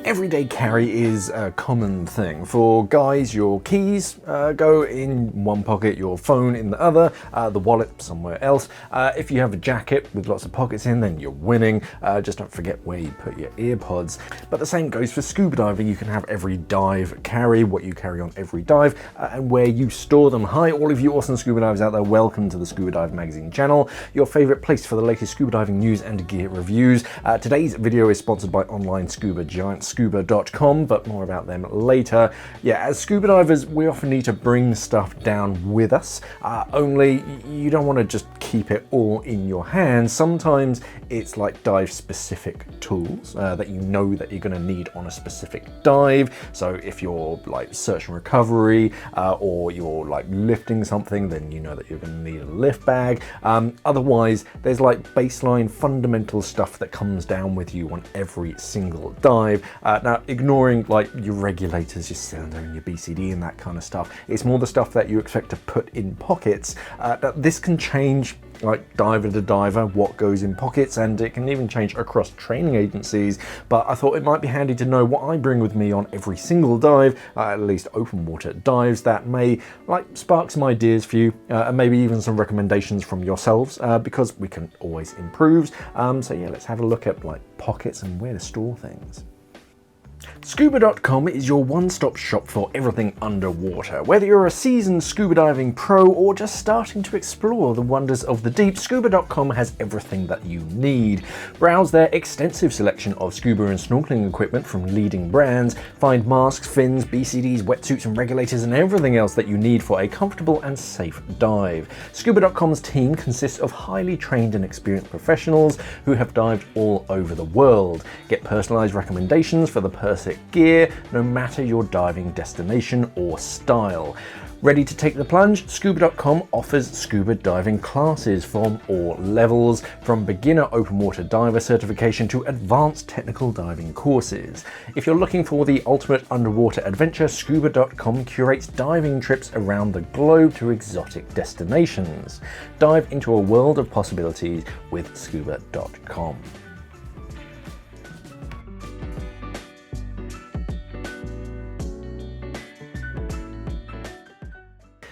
Everyday carry is a common thing. For guys, your keys go in one pocket, your phone in the other, the wallet somewhere else. If you have a jacket with lots of pockets in, then you're winning. Just don't forget where you put your earpods. But the same goes for scuba diving. You can have every dive carry, what you carry on every dive, and where you store them. Hi, all of you awesome scuba divers out there. Welcome to the Scuba Dive Magazine channel, your favorite place for the latest scuba diving news and gear reviews. Today's video is sponsored by online scuba giant SCUBA.com, but more about them later. Yeah, as scuba divers, we often need to bring stuff down with us, only you don't want to just keep it all in your hands. Sometimes it's like dive specific tools that you know that you're going to need on a specific dive. So if you're like search and recovery or you're like lifting something, then you know that you're going to need a lift bag. Otherwise, there's like baseline fundamental stuff that comes down with you on every single dive. Now, ignoring like your regulators, your cylinder and your BCD and that kind of stuff, it's more the stuff that you expect to put in pockets. That this can change like diver to diver, what goes in pockets, and it can even change across training agencies. But I thought it might be handy to know what I bring with me on every single dive, at least open water dives, that may like spark some ideas for you, and maybe even some recommendations from yourselves, because we can always improve. So yeah, let's have a look at like pockets and where to store things. SCUBA.com is your one-stop shop for everything underwater. Whether you're a seasoned scuba diving pro or just starting to explore the wonders of the deep, SCUBA.com has everything that you need. Browse their extensive selection of scuba and snorkeling equipment from leading brands. Find masks, fins, BCDs, wetsuits and regulators and everything else that you need for a comfortable and safe dive. SCUBA.com's team consists of highly trained and experienced professionals who have dived all over the world. Get personalized recommendations for the perfect gear, no matter your diving destination or style. Ready to take the plunge? SCUBA.com offers scuba diving classes from all levels, from beginner open water diver certification to advanced technical diving courses. If you're looking for the ultimate underwater adventure, SCUBA.com curates diving trips around the globe to exotic destinations. Dive into a world of possibilities with SCUBA.com.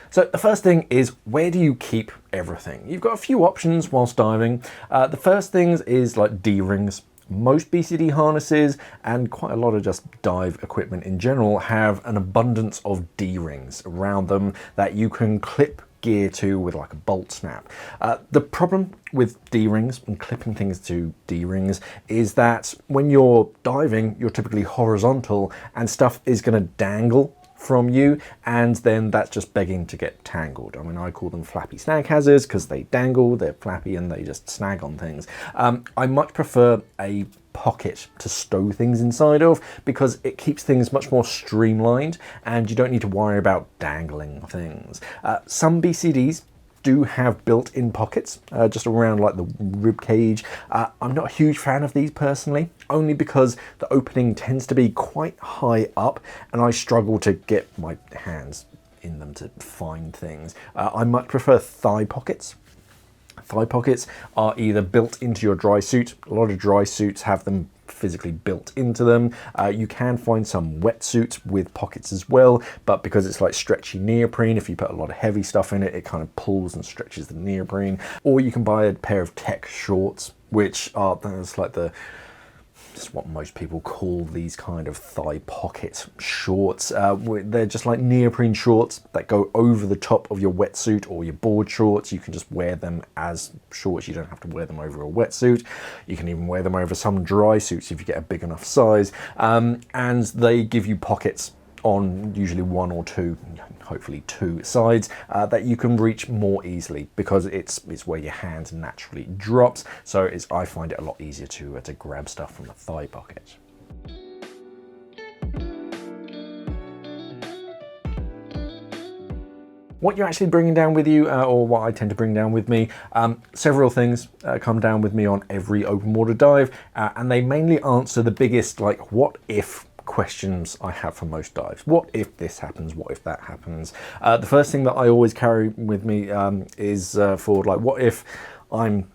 So the first thing is, where do you keep everything? You've got a few options whilst diving. The first things is like D-rings. Most BCD harnesses and quite a lot of just dive equipment in general have an abundance of D-rings around them that you can clip gear to with like a bolt snap. The problem with D-rings and clipping things to D-rings is that when you're diving, you're typically horizontal and stuff is going to dangle from you, and then that's just begging to get tangled. I mean, I call them flappy snag hazards because they dangle, they're flappy, and they just snag on things. I much prefer a pocket to stow things inside of because it keeps things much more streamlined and you don't need to worry about dangling things. Some BCDs do have built-in pockets just around like the rib cage. I'm not a huge fan of these personally, only because the opening tends to be quite high up and I struggle to get my hands in them to find things. I much prefer thigh pockets. Thigh pockets are either built into your dry suit. A lot of dry suits have them physically built into them. You can find some wetsuits with pockets as well, but because it's like stretchy neoprene, if you put a lot of heavy stuff in it, it kind of pulls and stretches the neoprene. Or you can buy a pair of tech shorts, which are, that's like just what most people call these kind of thigh pocket shorts. They're just like neoprene shorts that go over the top of your wetsuit or your board shorts. You can just wear them as shorts. You don't have to wear them over a wetsuit. You can even wear them over some dry suits if you get a big enough size. And they give you pockets on usually one or two, hopefully two sides, that you can reach more easily because it's where your hand naturally drops. So I find it a lot easier to grab stuff from a thigh pocket. What you're actually bringing down with you, or what I tend to bring down with me, several things come down with me on every open water dive, and they mainly answer the biggest like what if questions I have for most dives. What if this happens? What if that happens? The first thing that I always carry with me is for like, what if I'm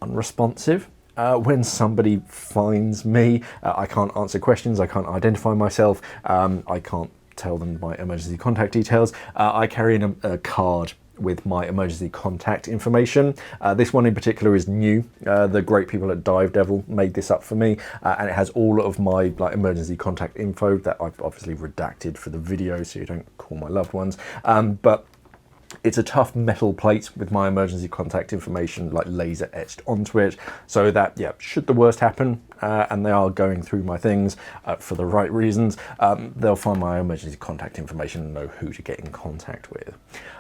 unresponsive? When somebody finds me, I can't answer questions, I can't identify myself, I can't tell them my emergency contact details. I carry in a card with my emergency contact information. This one in particular is new. The great people at Dive Devil made this up for me, and it has all of my like emergency contact info that I've obviously redacted for the video so you don't call my loved ones. But it's a tough metal plate with my emergency contact information like laser etched onto it, so that, yeah, should the worst happen, and they are going through my things for the right reasons, they'll find my emergency contact information and know who to get in contact with.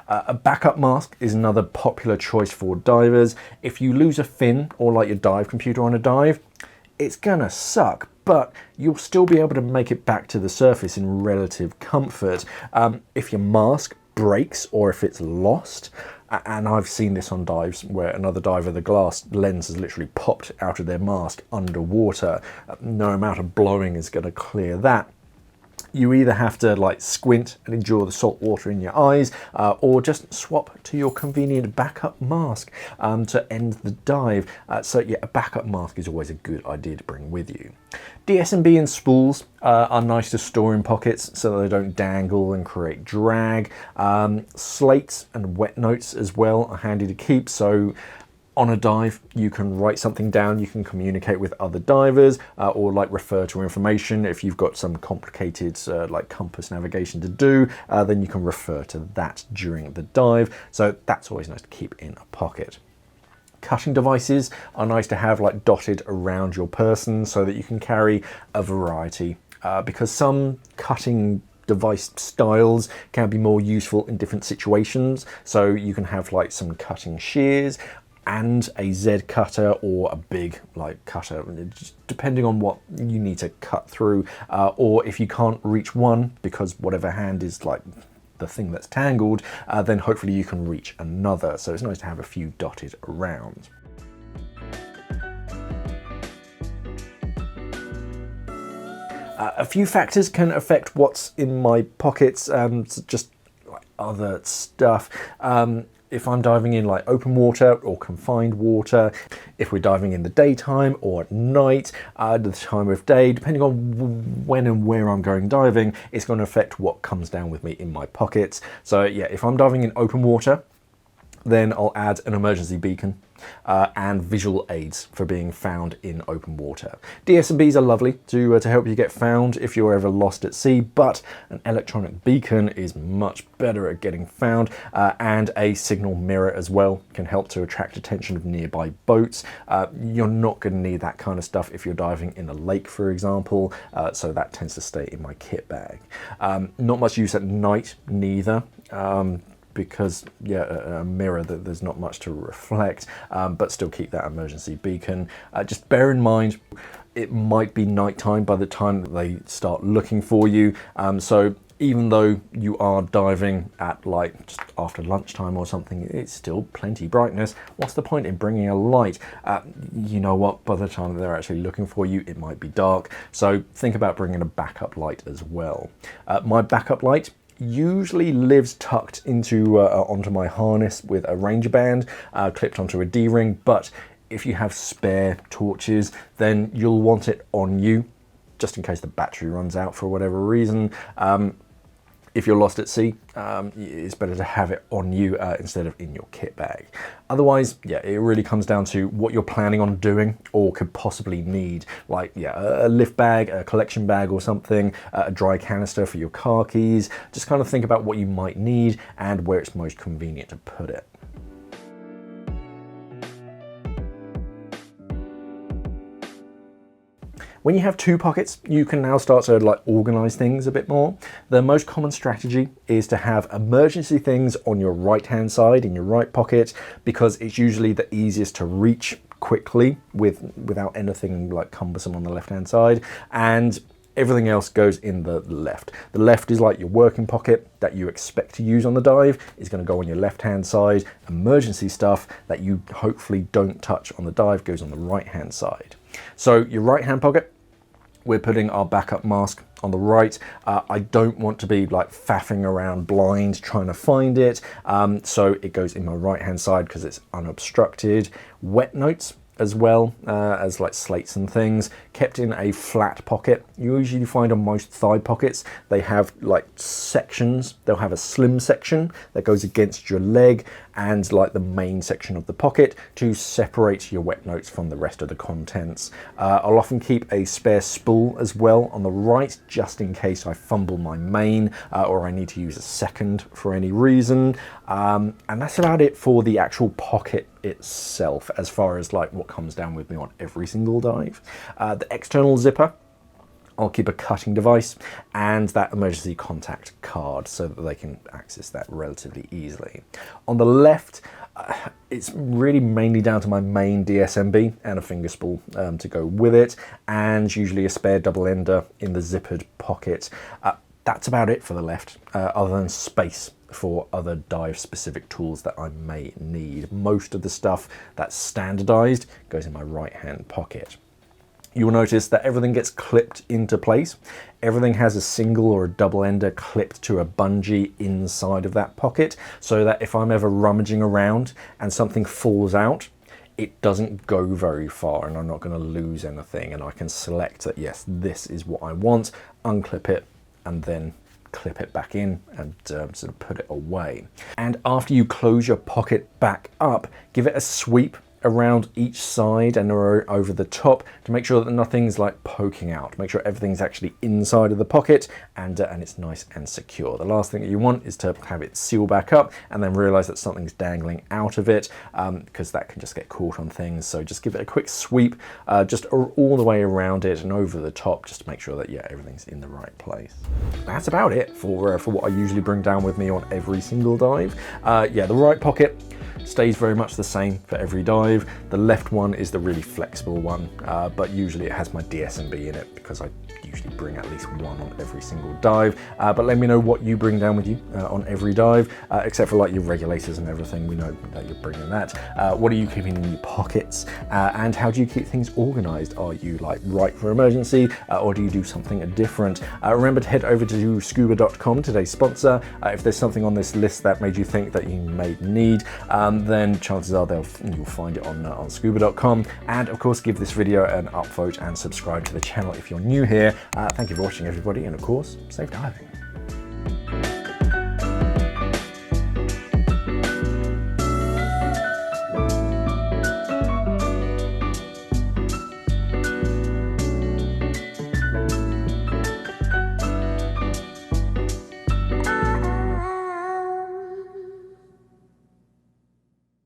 A backup mask is another popular choice for divers. If you lose a fin or like your dive computer on a dive, it's gonna suck, but you'll still be able to make it back to the surface in relative comfort. If your mask breaks or if it's lost, and I've seen this on dives where another diver, the glass lens has literally popped out of their mask underwater, no amount of blowing is going to clear that. You either have to like squint and endure the salt water in your eyes, or just swap to your convenient backup mask to end the dive. So yeah, a backup mask is always a good idea to bring with you. DSMB and spools are nice to store in pockets so they don't dangle and create drag. Slates and wet notes as well are handy to keep, so on a dive you can write something down, you can communicate with other divers, or like refer to information. If you've got some complicated like compass navigation to do, then you can refer to that during the dive, so that's always nice to keep in a pocket. Cutting devices are nice to have like dotted around your person so that you can carry a variety, because some cutting device styles can be more useful in different situations. So you can have like some cutting shears and a Z cutter or a big like cutter, depending on what you need to cut through, or if you can't reach one because whatever hand is like the thing that's tangled, then hopefully you can reach another. So it's nice to have a few dotted around. A few factors can affect what's in my pockets, just like other stuff. If I'm diving in like open water or confined water, if we're diving in the daytime or at night, the time of day, depending on when and where I'm going diving, it's going to affect what comes down with me in my pockets. So yeah, if I'm diving in open water, then I'll add an emergency beacon and visual aids for being found in open water. DSMBs are lovely to help you get found if you're ever lost at sea, but an electronic beacon is much better at getting found, and a signal mirror as well can help to attract attention of nearby boats. You're not going to need that kind of stuff if you're diving in a lake, for example, so that tends to stay in my kit bag. Not much use at night neither, because yeah, a mirror, that there's not much to reflect, but still keep that emergency beacon. Just bear in mind, it might be nighttime by the time that they start looking for you. So even though you are diving at like just after lunchtime or something, it's still plenty brightness. What's the point in bringing a light? You know what, by the time they're actually looking for you, it might be dark. So think about bringing a backup light as well. My backup light usually lives tucked into onto my harness with a ranger band clipped onto a D-ring, but if you have spare torches, then you'll want it on you just in case the battery runs out for whatever reason. If you're lost at sea, it's better to have it on you instead of in your kit bag. Otherwise, yeah, it really comes down to what you're planning on doing or could possibly need. Like, yeah, a lift bag, a collection bag or something, a dry canister for your car keys. Just kind of think about what you might need and where it's most convenient to put it. When you have two pockets, you can now start to like organize things a bit more. The most common strategy is to have emergency things on your right-hand side in your right pocket, because it's usually the easiest to reach quickly without anything like cumbersome on the left-hand side, and everything else goes in the left. The left is like your working pocket that you expect to use on the dive is going to go on your left-hand side. Emergency stuff that you hopefully don't touch on the dive goes on the right-hand side. So your right-hand pocket, we're putting our backup mask on the right. I don't want to be like faffing around blind trying to find it, so it goes in my right hand side because it's unobstructed. Wet notes as well as like slates and things, kept in a flat pocket. You usually find on most thigh pockets they have like sections. They'll have a slim section that goes against your leg and like the main section of the pocket to separate your wet notes from the rest of the contents. I'll often keep a spare spool as well on the right, just in case I fumble my main or I need to use a second for any reason. And that's about it for the actual pocket itself, as far as like what comes down with me on every single dive. The external zipper, I'll keep a cutting device and that emergency contact card so that they can access that relatively easily. On the left, it's really mainly down to my main DSMB and a finger spool to go with it, and usually a spare double ender in the zippered pocket. That's about it for the left, other than space for other dive specific tools that I may need. Most of the stuff that's standardized goes in my right hand pocket. You'll notice that everything gets clipped into place. Everything has a single or a double ender clipped to a bungee inside of that pocket, so that if I'm ever rummaging around and something falls out, it doesn't go very far and I'm not going to lose anything, and I can select that yes, this is what I want, unclip it and then clip it back in and sort of put it away. And after you close your pocket back up, give it a sweep around each side and over the top to make sure that nothing's like poking out. Make sure everything's actually inside of the pocket and it's nice and secure. The last thing that you want is to have it seal back up and then realize that something's dangling out of it, because that can just get caught on things. So just give it a quick sweep just all the way around it and over the top, just to make sure that yeah, everything's in the right place. That's about it for what I usually bring down with me on every single dive. Yeah, the right pocket stays very much the same for every dive. The left one is the really flexible one, but usually it has my DSMB in it because I usually bring at least one on every single dive. But let me know what you bring down with you on every dive, except for like your regulators and everything. We know that you're bringing that. What are you keeping in your pockets, and how do you keep things organized? Are you like right for emergency, or do you do something different? Remember to head over to scuba.com, today's sponsor. If there's something on this list that made you think that you may need, then chances are you'll find it on scuba.com. And of course, give this video an upvote and subscribe to the channel if you're new here. Thank you for watching, everybody, and of course, safe diving.